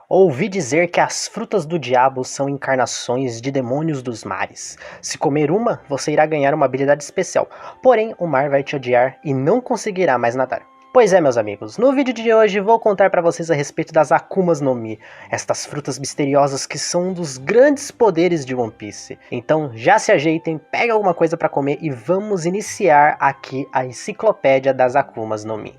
Ouvi dizer que as frutas do diabo são encarnações de demônios dos mares. Se comer uma, você irá ganhar uma habilidade especial. Porém, o mar vai te odiar e não conseguirá mais nadar. Pois é, meus amigos, no vídeo de hoje vou contar para vocês a respeito das Akumas no Mi, estas frutas misteriosas que são um dos grandes poderes de One Piece. Então já se ajeitem, peguem alguma coisa para comer e vamos iniciar aqui a enciclopédia das Akumas no Mi.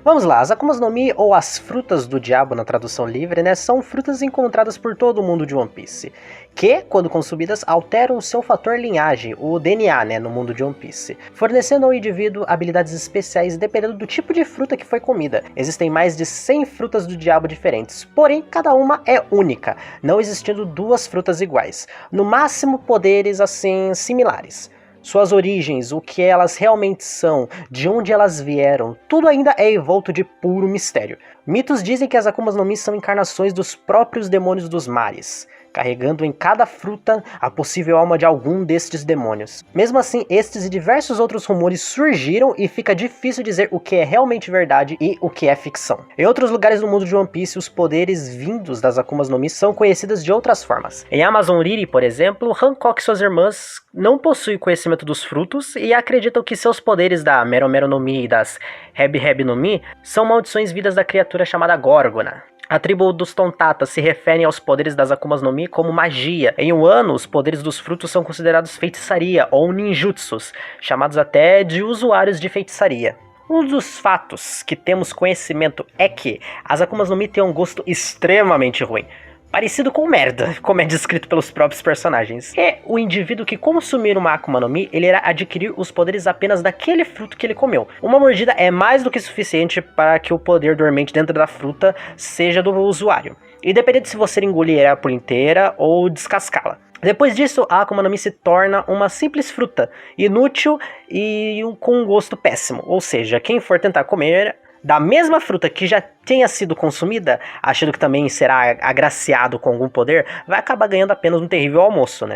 Vamos lá, as Akumas no Mi, ou as frutas do diabo na tradução livre, são frutas encontradas por todo o mundo de One Piece, que, quando consumidas, alteram o seu fator linhagem, o DNA, no mundo de One Piece, fornecendo ao indivíduo habilidades especiais dependendo do tipo de fruta que foi comida. Existem mais de 100 frutas do diabo diferentes, porém cada uma é única, não existindo duas frutas iguais, no máximo poderes assim similares. Suas origens, o que elas realmente são, de onde elas vieram, tudo ainda é envolto de puro mistério. Mitos dizem que as Akumas no Mi são encarnações dos próprios demônios dos mares, carregando em cada fruta a possível alma de algum destes demônios. Mesmo assim, estes e diversos outros rumores surgiram e fica difícil dizer o que é realmente verdade e o que é ficção. Em outros lugares do mundo de One Piece, os poderes vindos das Akumas no Mi são conhecidos de outras formas. Em Amazon Riri, por exemplo, Hancock e suas irmãs não possuem conhecimento dos frutos e acreditam que seus poderes da Mero Mero no Mi e das Heb Heb no Mi são maldições vindas da criatura chamada Gorgona. A tribo dos Tontatas se referem aos poderes das Akumas no Mi como magia. Em Wano, os poderes dos frutos são considerados feitiçaria ou ninjutsus, chamados até de usuários de feitiçaria. Um dos fatos que temos conhecimento é que as Akumas no Mi têm um gosto extremamente ruim, parecido com merda, como é descrito pelos próprios personagens. E o indivíduo que consumir uma Akuma no Mi, ele irá adquirir os poderes apenas daquele fruto que ele comeu. Uma mordida é mais do que suficiente para que o poder dormente dentro da fruta seja do usuário, independente se você engolir ela por inteira ou descascá-la. Depois disso, a Akuma no Mi se torna uma simples fruta, inútil e com um gosto péssimo. Ou seja, quem for tentar comer da mesma fruta que já tenha sido consumida, achando que também será agraciado com algum poder, vai acabar ganhando apenas um terrível almoço,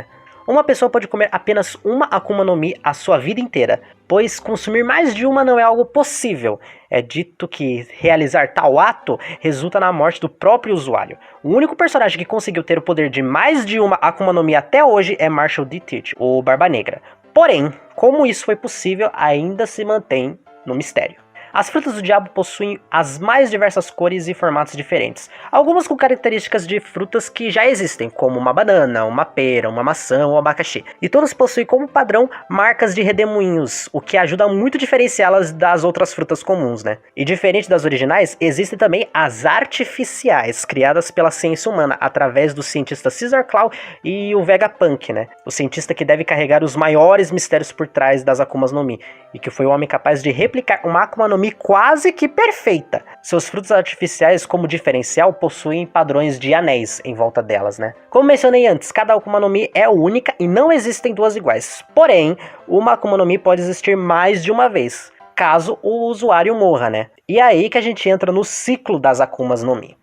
Uma pessoa pode comer apenas uma Akuma no Mi a sua vida inteira, pois consumir mais de uma não é algo possível. É dito que realizar tal ato resulta na morte do próprio usuário. O único personagem que conseguiu ter o poder de mais de uma Akuma no Mi até hoje é Marshall D. Teach, o Barba Negra. Porém, como isso foi possível, ainda se mantém no mistério. As frutas do diabo possuem as mais diversas cores e formatos diferentes, algumas com características de frutas que já existem, como uma banana, uma pera, uma maçã ou abacaxi. E todas possuem como padrão marcas de redemoinhos, o que ajuda muito a diferenciá-las das outras frutas comuns, E diferente das originais, existem também as artificiais, criadas pela ciência humana, através do cientista Caesar Claw e o Vegapunk, O cientista que deve carregar os maiores mistérios por trás das Akumas no Mi, e que foi o homem capaz de replicar uma Akuma no Mi quase que perfeita. Seus frutos artificiais, como diferencial, possuem padrões de anéis em volta delas, Como mencionei antes, cada Akuma no Mi é única e não existem duas iguais. Porém, uma Akuma no Mi pode existir mais de uma vez, caso o usuário morra, E é aí que a gente entra no ciclo das Akumas no Mi.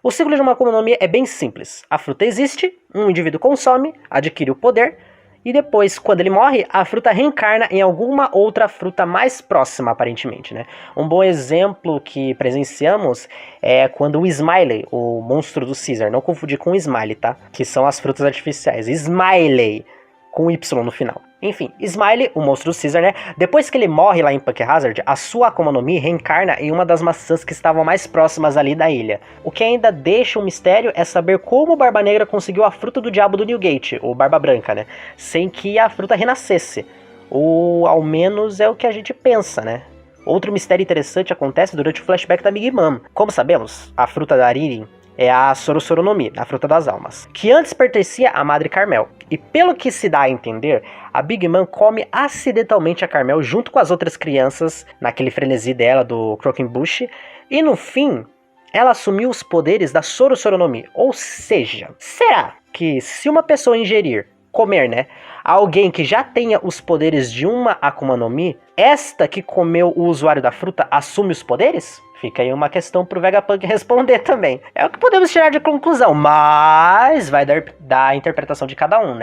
O ciclo de uma Akuma no Mi é bem simples. A fruta existe, um indivíduo consome, adquire o poder, e depois, quando ele morre, a fruta reencarna em alguma outra fruta mais próxima, aparentemente, Um bom exemplo que presenciamos é quando o Smiley, o monstro do Caesar, não confundir com o Smiley, tá? Que são as frutas artificiais. Smiley, com Y no final. Enfim, Smiley, o monstro do Caesar, Depois que ele morre lá em Punk Hazard, a sua Akuma no Mi reencarna em uma das maçãs que estavam mais próximas ali da ilha. O que ainda deixa um mistério é saber como o Barba Negra conseguiu a fruta do diabo do Newgate, ou Barba Branca, sem que a fruta renascesse. Ou ao menos é o que a gente pensa, Outro mistério interessante acontece durante o flashback da Big Mom. Como sabemos, a fruta da Aririn é a Sorosoro no Mi, a fruta das almas, que antes pertencia à Madre Carmel. E pelo que se dá a entender, a Big Mom come acidentalmente a Carmel junto com as outras crianças, naquele frenesi dela do Croaking Bush, e no fim, ela assumiu os poderes da Sorosoro no Mi. Ou seja, será que se uma pessoa comer, alguém que já tenha os poderes de uma Akuma no Mi, esta que comeu o usuário da fruta assume os poderes? Fica aí uma questão pro Vegapunk responder também. É o que podemos tirar de conclusão, mas vai dar a interpretação de cada um,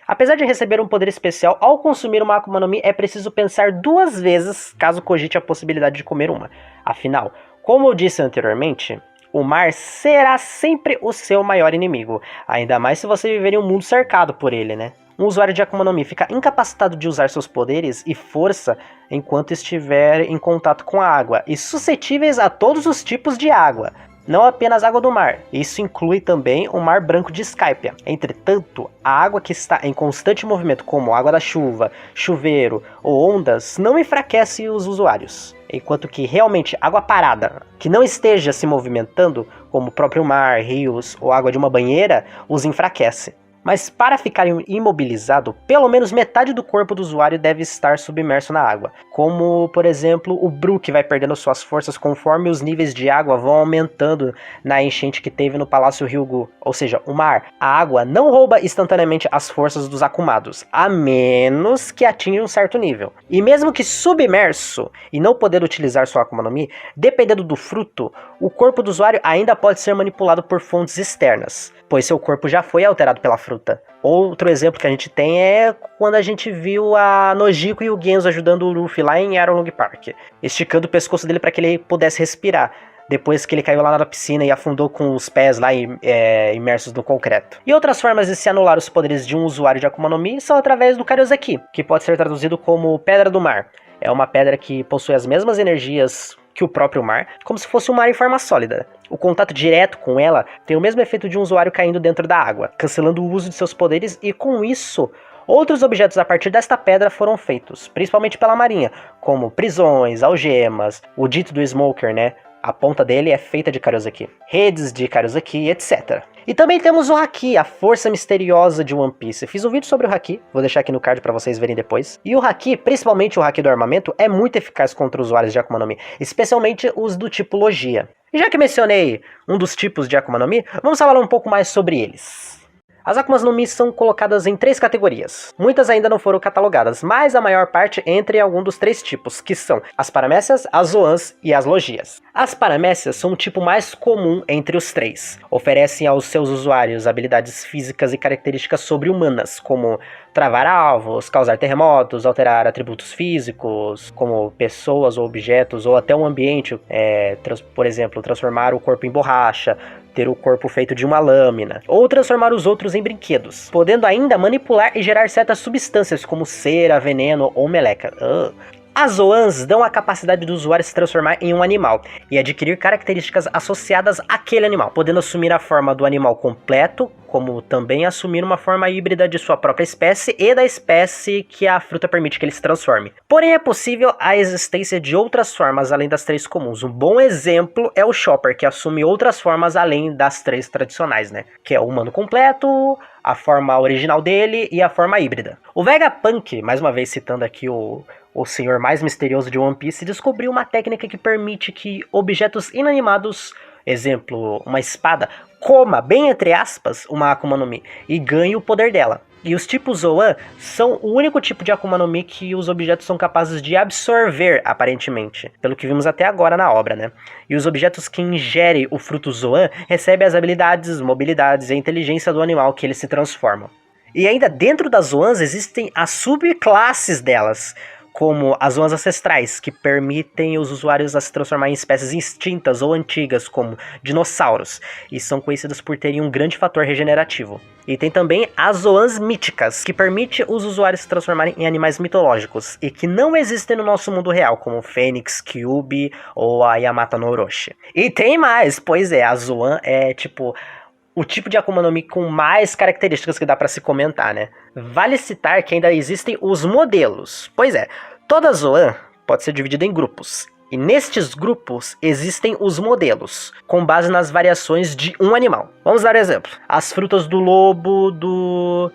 Apesar de receber um poder especial, ao consumir uma Akuma no Mi é preciso pensar 2 vezes caso cogite a possibilidade de comer uma. Afinal, como eu disse anteriormente, o mar será sempre o seu maior inimigo, ainda mais se você viver em um mundo cercado por ele, né? Um usuário de Akuma no Mi fica incapacitado de usar seus poderes e força enquanto estiver em contato com a água, e suscetíveis a todos os tipos de água, não apenas água do mar. Isso inclui também o mar branco de Skypiea. Entretanto, a água que está em constante movimento, como água da chuva, chuveiro ou ondas, não enfraquece os usuários. Enquanto que realmente água parada, que não esteja se movimentando, como o próprio mar, rios ou água de uma banheira, os enfraquece. Mas para ficar imobilizado, pelo menos metade do corpo do usuário deve estar submerso na água. Como, por exemplo, o Brook vai perdendo suas forças conforme os níveis de água vão aumentando na enchente que teve no Palácio Ryugu. Ou seja, o mar. A água não rouba instantaneamente as forças dos akumados, a menos que atinja um certo nível. E mesmo que submerso e não poder utilizar sua Akuma no Mi, dependendo do fruto, o corpo do usuário ainda pode ser manipulado por fontes externas, pois seu corpo já foi alterado pela fruta. Outro exemplo que a gente tem é quando a gente viu a Nojiko e o Genzo ajudando o Luffy lá em Arlong Park, esticando o pescoço dele para que ele pudesse respirar, depois que ele caiu lá na piscina e afundou com os pés lá imersos no concreto. E outras formas de se anular os poderes de um usuário de Akuma no Mi são através do Karyoseki, que pode ser traduzido como Pedra do Mar. É uma pedra que possui as mesmas energias que o próprio mar, como se fosse um mar em forma sólida. O contato direto com ela tem o mesmo efeito de um usuário caindo dentro da água, cancelando o uso de seus poderes, e com isso, outros objetos a partir desta pedra foram feitos, principalmente pela marinha, como prisões, algemas, o dito do Smoker, né? A ponta dele é feita de Karyoseki, redes de Karyoseki, etc. E também temos o Haki, a força misteriosa de One Piece. Fiz um vídeo sobre o Haki, vou deixar aqui no card para vocês verem depois. E o Haki, principalmente o Haki do armamento, é muito eficaz contra usuários de Akuma no Mi, especialmente os do tipo Logia. E já que mencionei um dos tipos de Akuma no Mi, vamos falar um pouco mais sobre eles. As Akumas no Mi são colocadas em 3 categorias. Muitas ainda não foram catalogadas, mas a maior parte entra em algum dos 3 tipos, que são as Paramécias, as Zoans e as Logias. As Paramécias são o tipo mais comum entre os 3. Oferecem aos seus usuários habilidades físicas e características sobre-humanas, como travar alvos, causar terremotos, alterar atributos físicos, como pessoas ou objetos, ou até um ambiente, por exemplo, transformar o corpo em borracha, ter o corpo feito de uma lâmina, ou transformar os outros em brinquedos, podendo ainda manipular e gerar certas substâncias como cera, veneno ou meleca. As Zoans dão a capacidade do usuário se transformar em um animal e adquirir características associadas àquele animal, podendo assumir a forma do animal completo, como também assumir uma forma híbrida de sua própria espécie e da espécie que a fruta permite que ele se transforme. Porém, é possível a existência de outras formas além das 3 comuns. Um bom exemplo é o Chopper, que assume outras formas além das 3 tradicionais, né? Que é o humano completo, a forma original dele e a forma híbrida. O Vegapunk, mais uma vez citando aqui o senhor mais misterioso de One Piece, descobriu uma técnica que permite que objetos inanimados, exemplo, uma espada, coma, bem entre aspas, uma Akuma no Mi e ganhe o poder dela. E os tipos Zoan são o único tipo de Akuma no Mi que os objetos são capazes de absorver, aparentemente, pelo que vimos até agora na obra, né? E os objetos que ingerem o fruto Zoan recebem as habilidades, mobilidades e a inteligência do animal que eles se transformam. E ainda dentro das Zoans existem as subclasses delas, como as Zoans ancestrais, que permitem os usuários a se transformar em espécies extintas ou antigas, como dinossauros, e são conhecidas por terem um grande fator regenerativo. E tem também as Zoans míticas, que permite os usuários se transformarem em animais mitológicos, e que não existem no nosso mundo real, como o Fênix, Kyuubi ou a Yamata no Orochi. E tem mais, pois é, a Zoan é tipo o tipo de Akuma no Mi com mais características que dá pra se comentar, né? Vale citar que ainda existem os modelos. Pois é, toda Zoan pode ser dividida em grupos. E nestes grupos existem os modelos, com base nas variações de um animal. Vamos dar um exemplo. As frutas do lobo,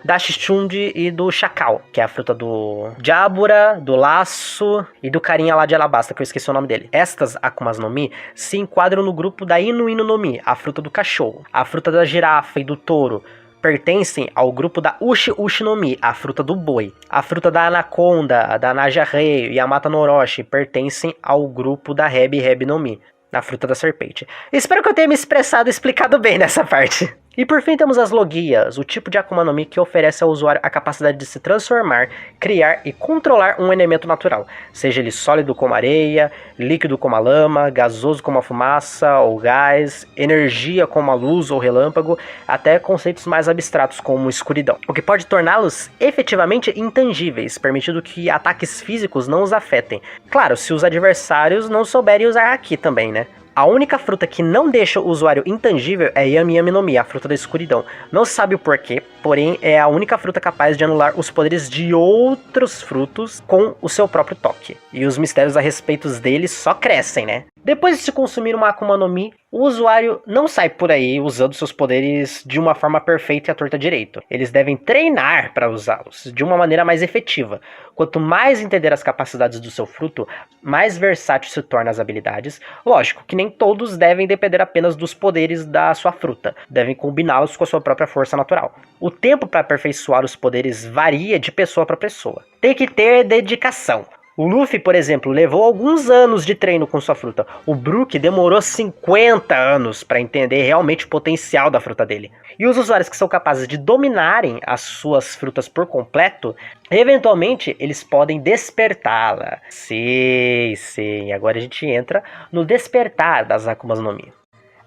da Chichundi e do chacal, que é a fruta do Jabura, do laço e do carinha lá de Alabasta, que eu esqueci o nome dele. Estas Akumas no Mi se enquadram no grupo da Inu Inu no Mi, a fruta do cachorro. A fruta da girafa e do touro pertencem ao grupo da Ushi Ushi no Mi, a fruta do boi. A fruta da anaconda, da Naja-Rei e Yamata no Orochi pertencem ao grupo da Hebi Hebi no Mi, a fruta da serpente. Espero que eu tenha me expressado e explicado bem nessa parte. E por fim temos as Logias, o tipo de Akuma no Mi que oferece ao usuário a capacidade de se transformar, criar e controlar um elemento natural, seja ele sólido como areia, líquido como a lama, gasoso como a fumaça ou gás, energia como a luz ou relâmpago, até conceitos mais abstratos como escuridão, o que pode torná-los efetivamente intangíveis, permitindo que ataques físicos não os afetem. Claro, se os adversários não souberem usar Haki também, né? A única fruta que não deixa o usuário intangível é Yami Yami no Mi, a fruta da escuridão. Não se sabe o porquê, porém é a única fruta capaz de anular os poderes de outros frutos com o seu próprio toque. E os mistérios a respeito deles só crescem, né? Depois de se consumir uma Akuma no Mi, o usuário não sai por aí usando seus poderes de uma forma perfeita e à torta direito. Eles devem treinar para usá-los de uma maneira mais efetiva. Quanto mais entender as capacidades do seu fruto, mais versátil se tornam as habilidades. Lógico que nem todos devem depender apenas dos poderes da sua fruta, devem combiná-los com a sua própria força natural. O tempo para aperfeiçoar os poderes varia de pessoa para pessoa. Tem que ter dedicação. O Luffy, por exemplo, levou alguns anos de treino com sua fruta. O Brook demorou 50 anos para entender realmente o potencial da fruta dele. E os usuários que são capazes de dominarem as suas frutas por completo, eventualmente eles podem despertá-la. Sim, agora a gente entra no despertar das Akumas no Mi.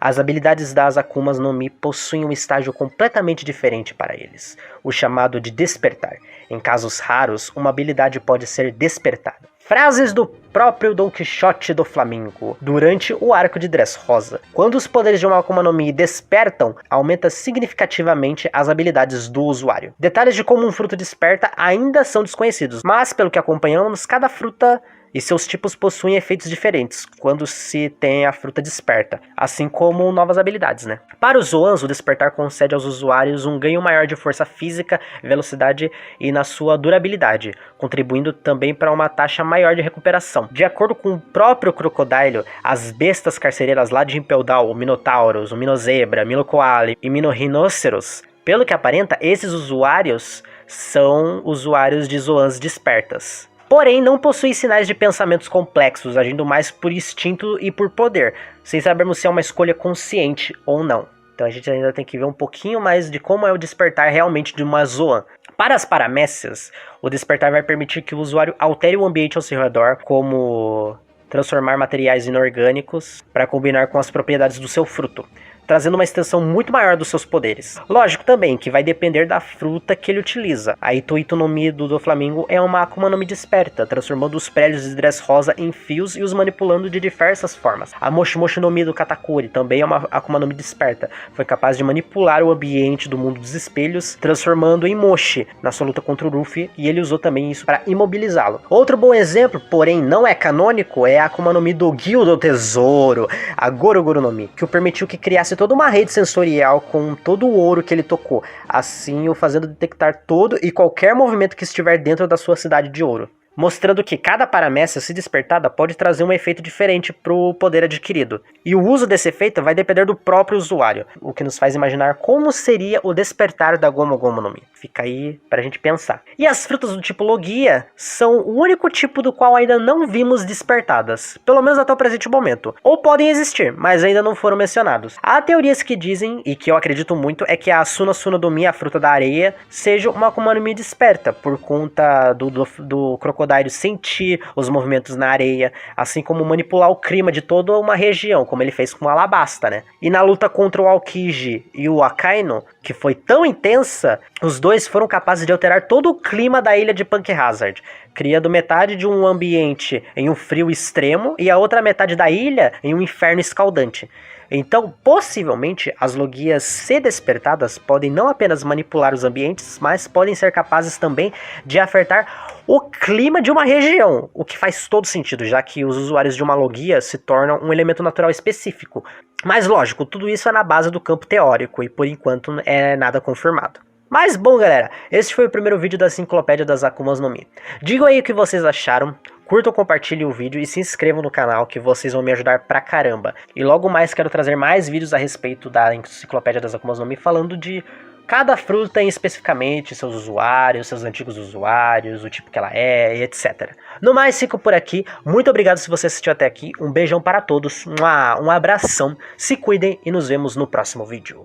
As habilidades das Akumas no Mi possuem um estágio completamente diferente para eles, o chamado de despertar. Em casos raros, uma habilidade pode ser despertada. Frases do próprio Don Quixote do Flamengo, durante o arco de Dressrosa. Quando os poderes de uma Akuma no Mi despertam, aumenta significativamente as habilidades do usuário. Detalhes de como um fruto desperta ainda são desconhecidos, mas pelo que acompanhamos, cada fruta e seus tipos possuem efeitos diferentes quando se tem a fruta desperta, assim como novas habilidades, né? Para os Zoans, o despertar concede aos usuários um ganho maior de força física, velocidade e na sua durabilidade, contribuindo também para uma taxa maior de recuperação. De acordo com o próprio Crocodile, as bestas carcereiras lá de Impel Down, o Minotauros, o Minozebra, Minokoala e Minorrinoceros, pelo que aparenta, esses usuários são usuários de Zoans despertas. Porém, não possui sinais de pensamentos complexos, agindo mais por instinto e por poder, sem sabermos se é uma escolha consciente ou não. Então a gente ainda tem que ver um pouquinho mais de como é o despertar realmente de uma Zoan. Para as paramécias, o despertar vai permitir que o usuário altere o ambiente ao seu redor, como transformar materiais inorgânicos para combinar com as propriedades do seu fruto, trazendo uma extensão muito maior dos seus poderes. Lógico também que vai depender da fruta que ele utiliza. A Ito no Mi do Flamengo é uma Akuma no Mi desperta, transformando os prédios de Dressrosa em fios e os manipulando de diversas formas. A Moshi Moshi no Mi do Katakuri também é uma Akuma no Mi desperta. Foi capaz de manipular o ambiente do mundo dos espelhos, transformando em Moshi na sua luta contra o Luffy, e ele usou também isso para imobilizá-lo. Outro bom exemplo, porém não é canônico, é a Akuma no Mi do Gyu do Tesouro, a Gorogoro no Mi, que o permitiu que criasse toda uma rede sensorial com todo o ouro que ele tocou, assim o fazendo detectar todo e qualquer movimento que estiver dentro da sua cidade de ouro, mostrando que cada paramécia, se despertada, pode trazer um efeito diferente para o poder adquirido. E o uso desse efeito vai depender do próprio usuário, o que nos faz imaginar como seria o despertar da Gomu Gomu no Mi. Fica aí pra gente pensar. E as frutas do tipo Logia são o único tipo do qual ainda não vimos despertadas, pelo menos até o presente momento. Ou podem existir, mas ainda não foram mencionados. Há teorias que dizem, e que eu acredito muito, é que a Suna Suna do Mi, a fruta da areia, seja uma Akuma no Mi desperta, por conta do Crocodile sentir os movimentos na areia, assim como manipular o clima de toda uma região, como ele fez com o Alabasta, né? E na luta contra o Aokiji e o Akainu, que foi tão intensa, os dois foram capazes de alterar todo o clima da ilha de Punk Hazard, criando metade de um ambiente em um frio extremo e a outra metade da ilha em um inferno escaldante. Então, possivelmente, as Logias se despertadas podem não apenas manipular os ambientes, mas podem ser capazes também de afetar o clima de uma região, o que faz todo sentido, já que os usuários de uma Logia se tornam um elemento natural específico. Mas lógico, tudo isso é na base do campo teórico e por enquanto é nada confirmado. Mas bom, galera, esse foi o primeiro vídeo da Enciclopédia das Akumas no Mi. Digam aí o que vocês acharam, curtam, compartilhem o vídeo e se inscrevam no canal que vocês vão me ajudar pra caramba. E logo mais quero trazer mais vídeos a respeito da Enciclopédia das Akumas no Mi, falando de cada fruta especificamente, seus usuários, seus antigos usuários, o tipo que ela é, etc. No mais, fico por aqui. Muito obrigado se você assistiu até aqui. Um beijão para todos, um abração, se cuidem e nos vemos no próximo vídeo.